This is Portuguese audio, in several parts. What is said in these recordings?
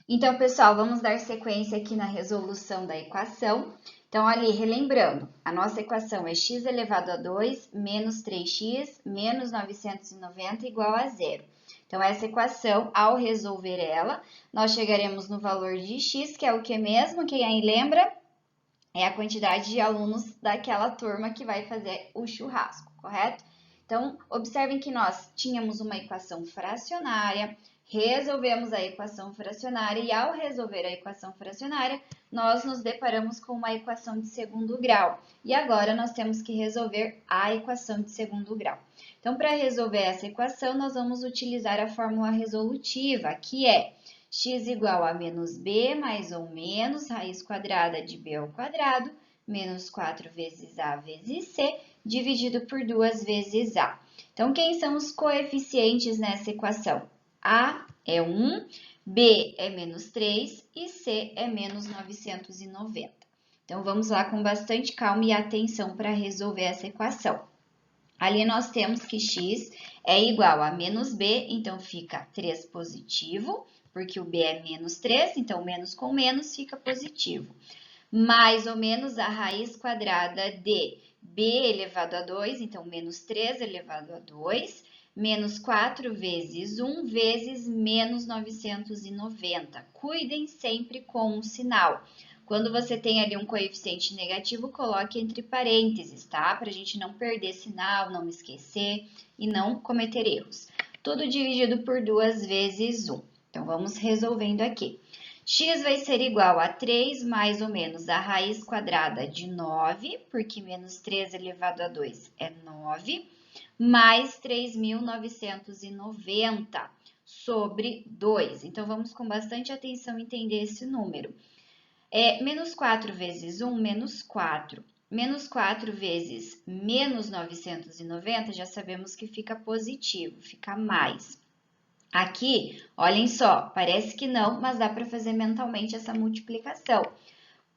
Então, pessoal, vamos dar sequência aqui na resolução da equação. Então, ali, relembrando, a nossa equação é x elevado a 2 menos 3x menos 990 igual a zero. Então, essa equação, ao resolver ela, nós chegaremos no valor de x, que é o que mesmo? Quem aí lembra? É a quantidade de alunos daquela turma que vai fazer o churrasco, correto? Então, observem que nós tínhamos uma equação fracionária, resolvemos a equação fracionária e ao resolver a equação fracionária, nós nos deparamos com uma equação de segundo grau. E agora nós temos que resolver a equação de segundo grau. Então, para resolver essa equação, nós vamos utilizar a fórmula resolutiva, que é x igual a menos b mais ou menos raiz quadrada de b ao quadrado, menos 4 vezes a vezes c, dividido por 2 vezes a. Então, quem são os coeficientes nessa equação? A é 1, B é menos 3 e C é menos 990. Então, vamos lá com bastante calma e atenção para resolver essa equação. Ali nós temos que x é igual a menos b, então fica 3 positivo, porque o b é menos 3, então menos com menos fica positivo. Mais ou menos a raiz quadrada de b elevado a 2, então menos 3 elevado a 2, menos 4 vezes 1 vezes menos 990. Cuidem sempre com o sinal. Quando você tem ali um coeficiente negativo, coloque entre parênteses, tá? Para a gente não perder sinal, não esquecer e não cometer erros. Tudo dividido por 2 vezes 1. Então, vamos resolvendo aqui. X vai ser igual a 3 mais ou menos a raiz quadrada de 9, porque menos 3 elevado a 2 é 9, mais 3.990 sobre 2. Então, vamos com bastante atenção entender esse número. Menos 4 vezes 1, menos 4. Menos 4 vezes menos 990, já sabemos que fica positivo, fica mais. Aqui, olhem só, parece que não, mas dá para fazer mentalmente essa multiplicação.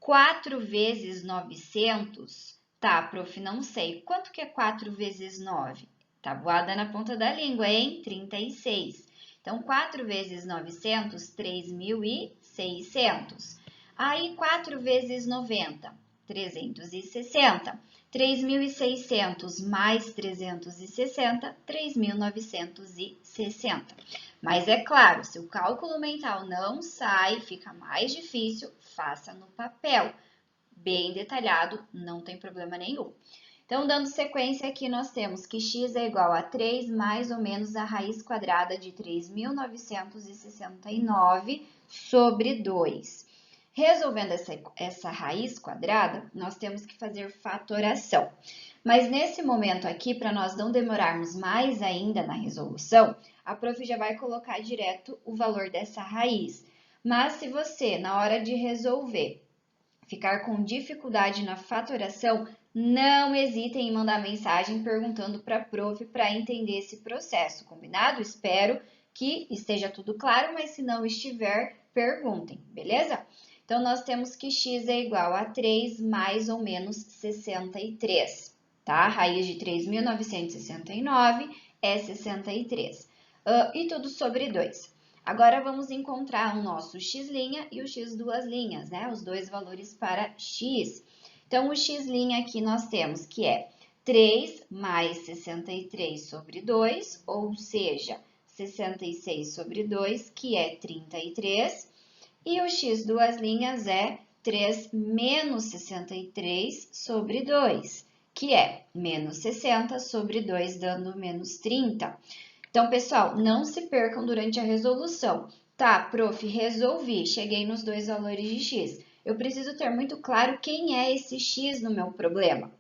4 vezes 900, tá, prof, não sei. Quanto que é 4 vezes 9? Tabuada na ponta da língua, hein? 36. Então, 4 vezes 900, 3.600. Aí, 4 vezes 90, 360. 3.600 mais 360, 3.960. Mas é claro, se o cálculo mental não sai, fica mais difícil, faça no papel. Bem detalhado, não tem problema nenhum. Então, dando sequência aqui, nós temos que x é igual a 3 mais ou menos a raiz quadrada de 3.969 sobre 2. Resolvendo essa raiz quadrada, nós temos que fazer fatoração. Mas nesse momento aqui, para nós não demorarmos mais ainda na resolução, a prof já vai colocar direto o valor dessa raiz. Mas se você, na hora de resolver, ficar com dificuldade na fatoração, não hesitem em mandar mensagem perguntando para a prof para entender esse processo, combinado? Espero que esteja tudo claro, mas se não estiver, perguntem, beleza? Então, nós temos que x é igual a 3 mais ou menos 63, tá? A raiz de 3.969 é 63. E tudo sobre 2. Agora, vamos encontrar o nosso x' e o x duas linhas, né? Os dois valores para x. Então, o x' aqui nós temos que é 3 mais 63 sobre 2, ou seja, 66 sobre 2, que é 33. E o x duas linhas é 3 menos 63 sobre 2, que é menos 60 sobre 2, dando menos 30. Então, pessoal, não se percam durante a resolução. Tá, prof, resolvi, cheguei nos dois valores de x. Eu preciso ter muito claro quem é esse x no meu problema.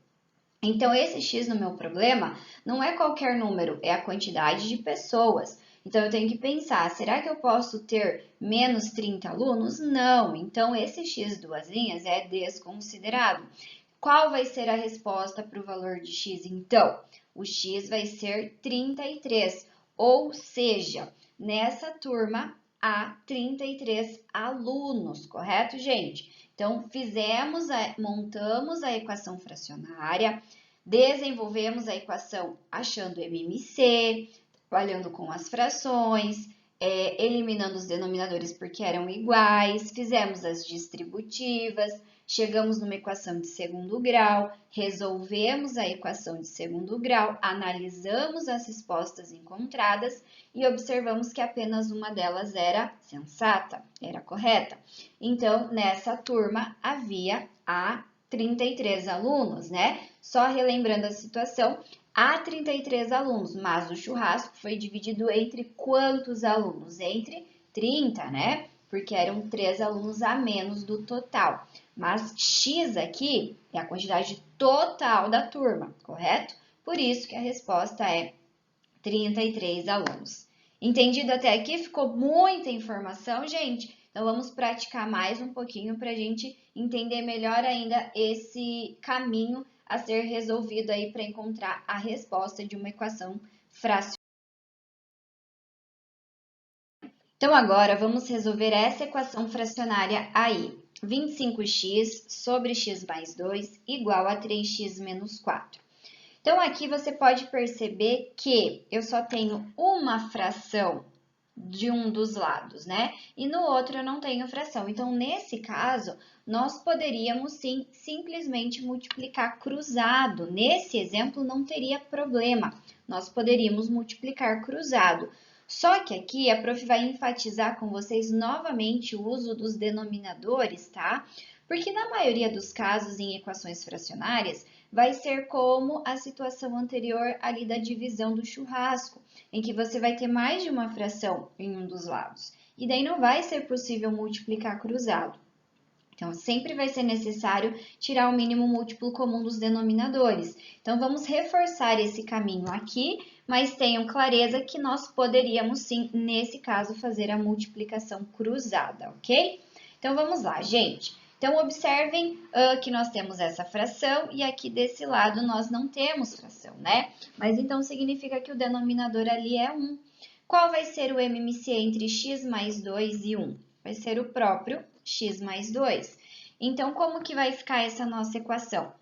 Então, esse x no meu problema não é qualquer número, é a quantidade de pessoas. Então, eu tenho que pensar, será que eu posso ter menos 30 alunos? Não. Então, esse x duas linhas é desconsiderado. Qual vai ser a resposta para o valor de x, então? O x vai ser 33. Ou seja, nessa turma há 33 alunos, correto, gente? Então, montamos a equação fracionária, desenvolvemos a equação achando MMC, trabalhando com as frações, eliminando os denominadores porque eram iguais, fizemos as distributivas, chegamos numa equação de segundo grau, resolvemos a equação de segundo grau, analisamos as respostas encontradas e observamos que apenas uma delas era sensata, era correta. Então, nessa turma havia 33 alunos, né? Só relembrando a situação, há 33 alunos, mas o churrasco foi dividido entre quantos alunos? Entre 30, né? Porque eram 3 alunos a menos do total. Mas X aqui é a quantidade total da turma, correto? Por isso que a resposta é 33 alunos. Entendido até aqui? Ficou muita informação, gente? Então, vamos praticar mais um pouquinho para a gente entender melhor ainda esse caminho a ser resolvido aí para encontrar a resposta de uma equação fracionária. Então, agora vamos resolver essa equação fracionária aí. 25x sobre x mais 2 igual a 3x menos 4. Então, aqui você pode perceber que eu só tenho uma fração de um dos lados, né? E no outro eu não tenho fração. Então, nesse caso, nós poderíamos sim simplesmente multiplicar cruzado. Nesse exemplo, não teria problema. Nós poderíamos multiplicar cruzado. Só que aqui a prof vai enfatizar com vocês novamente o uso dos denominadores, tá? Porque na maioria dos casos em equações fracionárias, vai ser como a situação anterior ali da divisão do churrasco, em que você vai ter mais de uma fração em um dos lados. E daí não vai ser possível multiplicar cruzado. Então, sempre vai ser necessário tirar o mínimo múltiplo comum dos denominadores. Então, vamos reforçar esse caminho aqui, mas tenham clareza que nós poderíamos sim, nesse caso, fazer a multiplicação cruzada, ok? Então, vamos lá, gente. Então, observem que nós temos essa fração e aqui desse lado nós não temos fração, né? Mas então significa que o denominador ali é 1. Qual vai ser o MMC entre x mais 2 e 1? Vai ser o próprio x mais 2. Então, como que vai ficar essa nossa equação?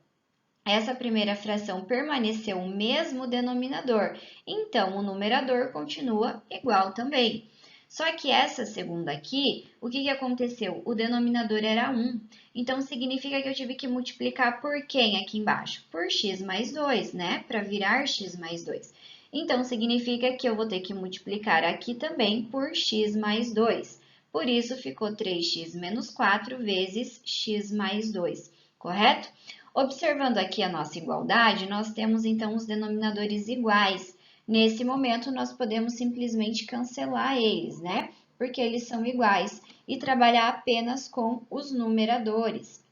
Essa primeira fração permaneceu o mesmo denominador, então o numerador continua igual também. Só que essa segunda aqui, o que aconteceu? O denominador era 1, então significa que eu tive que multiplicar por quem aqui embaixo? Por x mais 2, né? Para virar x mais 2. Então, significa que eu vou ter que multiplicar aqui também por x mais 2. Por isso, ficou 3x menos 4 vezes x mais 2, correto? Observando aqui a nossa igualdade, nós temos então os denominadores iguais. Nesse momento, nós podemos simplesmente cancelar eles, né? Porque eles são iguais e trabalhar apenas com os numeradores.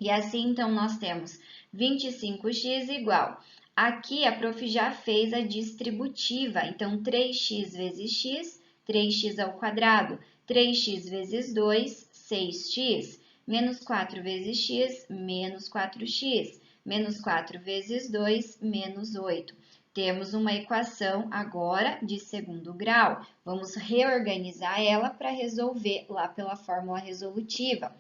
E assim, então, nós temos 25x igual. Aqui, a prof já fez a distributiva. Então, 3x vezes x, 3x ao quadrado. 3x vezes 2, 6x. Menos 4 vezes x, menos 4x. Menos 4 vezes 2, menos 8. Temos uma equação agora de segundo grau. Vamos reorganizar ela para resolver lá pela fórmula resolutiva.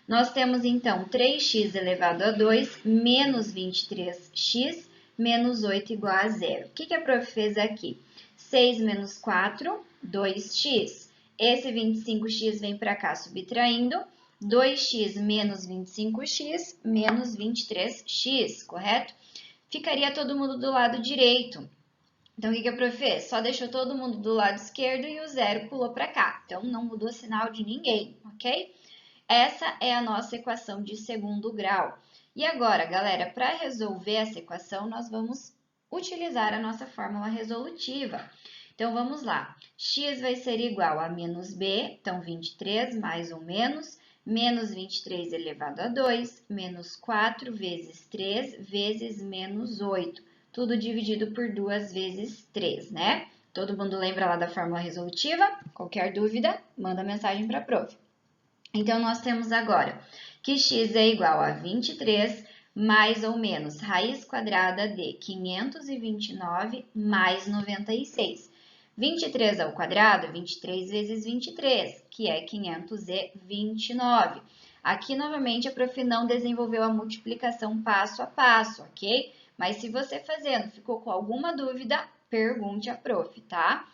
Nós temos, então, 3x elevado a 2 menos 23x menos 8 igual a 0. O que a prof fez aqui? 6 menos 4, 2x. Esse 25x vem para cá subtraindo. 2x menos 25x menos 23x, correto? Ficaria todo mundo do lado direito. Então, o que a prof fez? Só deixou todo mundo do lado esquerdo e o 0 pulou para cá. Então, não mudou o sinal de ninguém, ok? Essa é a nossa equação de segundo grau. E agora, galera, para resolver essa equação, nós vamos utilizar a nossa fórmula resolutiva. Então, vamos lá. X vai ser igual a menos b, então 23 mais ou menos 23 elevado a 2, menos 4 vezes 3 vezes menos 8. Tudo dividido por 2 vezes 3, né? Todo mundo lembra lá da fórmula resolutiva? Qualquer dúvida, manda mensagem para a prof. Então, nós temos agora que x é igual a 23 mais ou menos raiz quadrada de 529 mais 96. 23 ao quadrado, 23 vezes 23, que é 529. Aqui, novamente, a prof não desenvolveu a multiplicação passo a passo, ok? Mas se você fazendo ficou com alguma dúvida, pergunte à prof, tá?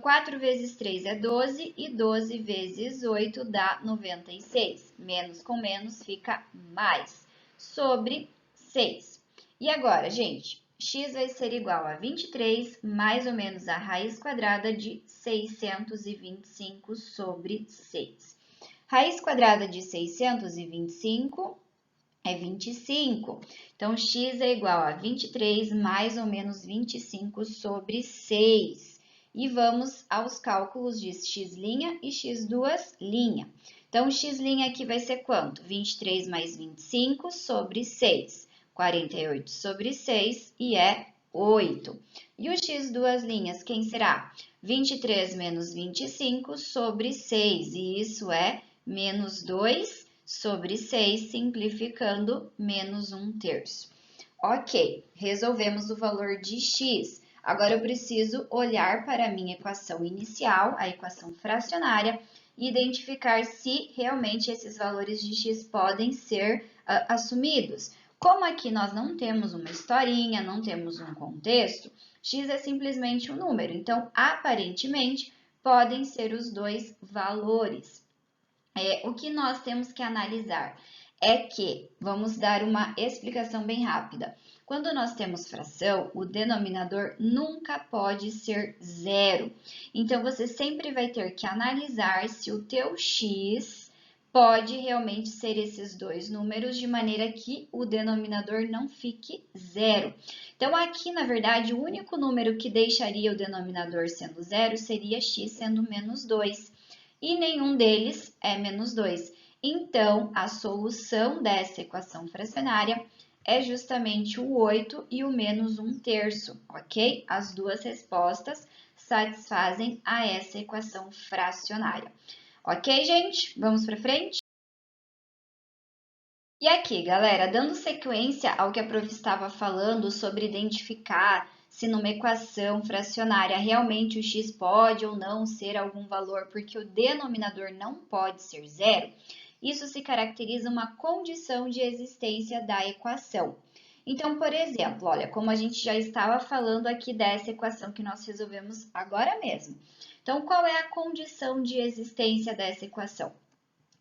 4 vezes 3 é 12 e 12 vezes 8 dá 96. Menos com menos fica mais, sobre 6. E agora, gente, x vai ser igual a 23 mais ou menos a raiz quadrada de 625 sobre 6. Raiz quadrada de 625 é 25. Então, x é igual a 23 mais ou menos 25 sobre 6. E vamos aos cálculos de x' e x2'. Então, x' aqui vai ser quanto? 23 mais 25 sobre 6. 48 sobre 6 e é 8. E o x2', quem será? 23 menos 25 sobre 6. E isso é menos 2 sobre 6, simplificando, menos 1/3. Ok, resolvemos o valor de x. Agora eu preciso olhar para a minha equação inicial, a equação fracionária, e identificar se realmente esses valores de x podem ser assumidos. Como aqui nós não temos uma historinha, não temos um contexto, x é simplesmente um número. Então, aparentemente, podem ser os dois valores. O que nós temos que analisar é que, vamos dar uma explicação bem rápida. Quando nós temos fração, o denominador nunca pode ser zero. Então, você sempre vai ter que analisar se o teu x pode realmente ser esses dois números, de maneira que o denominador não fique zero. Então, aqui, na verdade, o único número que deixaria o denominador sendo zero seria x sendo menos 2. E nenhum deles é menos 2. Então, a solução dessa equação fracionária é justamente o 8 e o menos 1/3, ok? As duas respostas satisfazem a essa equação fracionária. Ok, gente? Vamos para frente? E aqui, galera, dando sequência ao que a prof estava falando sobre identificar se numa equação fracionária realmente o x pode ou não ser algum valor, porque o denominador não pode ser zero, isso se caracteriza uma condição de existência da equação. Então, por exemplo, olha, como a gente já estava falando aqui dessa equação que nós resolvemos agora mesmo. Então, qual é a condição de existência dessa equação?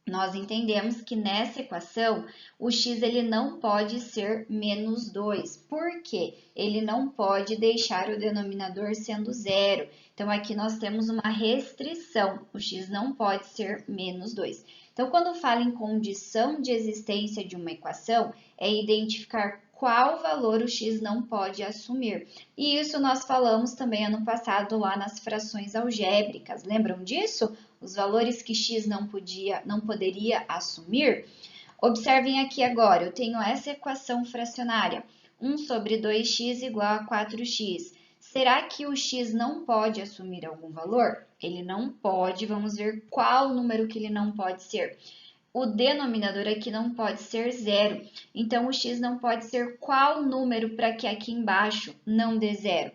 Nós entendemos que nessa equação o x ele não pode ser menos 2. Por quê? Ele não pode deixar o denominador sendo zero. Então, aqui nós temos uma restrição. O x não pode ser menos 2. Então, quando fala em condição de existência de uma equação, é identificar qual valor o x não pode assumir. E isso nós falamos também ano passado lá nas frações algébricas. Lembram disso? Os valores que x não poderia assumir. Observem aqui agora, eu tenho essa equação fracionária, 1 sobre 2x igual a 4x. Será que o x não pode assumir algum valor? Ele não pode, vamos ver qual número que ele não pode ser. O denominador aqui não pode ser zero, então o x não pode ser qual número para que aqui embaixo não dê zero?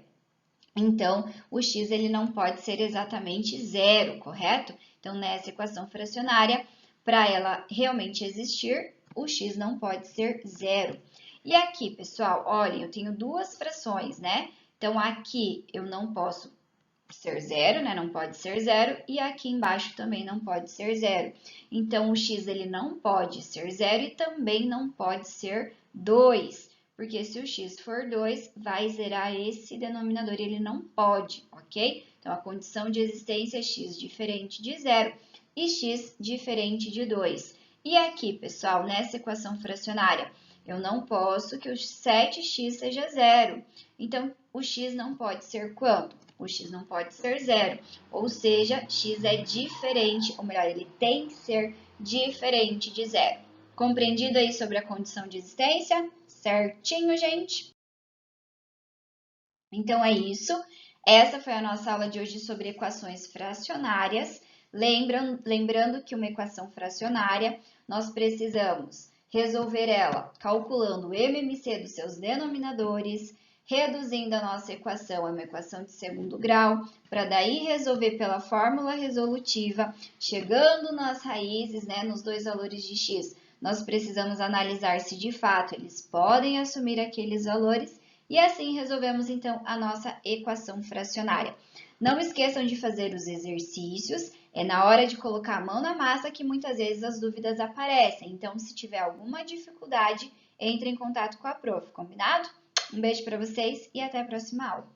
Então, o x ele não pode ser exatamente zero, correto? Então, nessa equação fracionária, para ela realmente existir, o x não pode ser zero. E aqui, pessoal, olhem, eu tenho duas frações, né? Então, aqui eu não posso ser zero, né? Não pode ser zero. E aqui embaixo também não pode ser zero. Então, o x ele não pode ser zero e também não pode ser 2. Porque se o x for 2, vai zerar esse denominador e ele não pode, ok? Então, a condição de existência é x diferente de zero e x diferente de 2. E aqui, pessoal, nessa equação fracionária, eu não posso que o 7x seja zero. Então, o x não pode ser quanto? O x não pode ser zero. Ou seja, x é diferente, ou melhor, ele tem que ser diferente de zero. Compreendido aí sobre a condição de existência? Certinho, gente? Então, é isso. Essa foi a nossa aula de hoje sobre equações fracionárias. Lembrando que uma equação fracionária, nós precisamos resolver ela calculando o MMC dos seus denominadores, reduzindo a nossa equação a uma equação de segundo grau, para daí resolver pela fórmula resolutiva, chegando nas raízes, né, nos dois valores de x. Nós precisamos analisar se de fato eles podem assumir aqueles valores e assim resolvemos então a nossa equação fracionária. Não esqueçam de fazer os exercícios. É na hora de colocar a mão na massa que muitas vezes as dúvidas aparecem. Então, se tiver alguma dificuldade, entre em contato com a prof, combinado? Um beijo para vocês e até a próxima aula.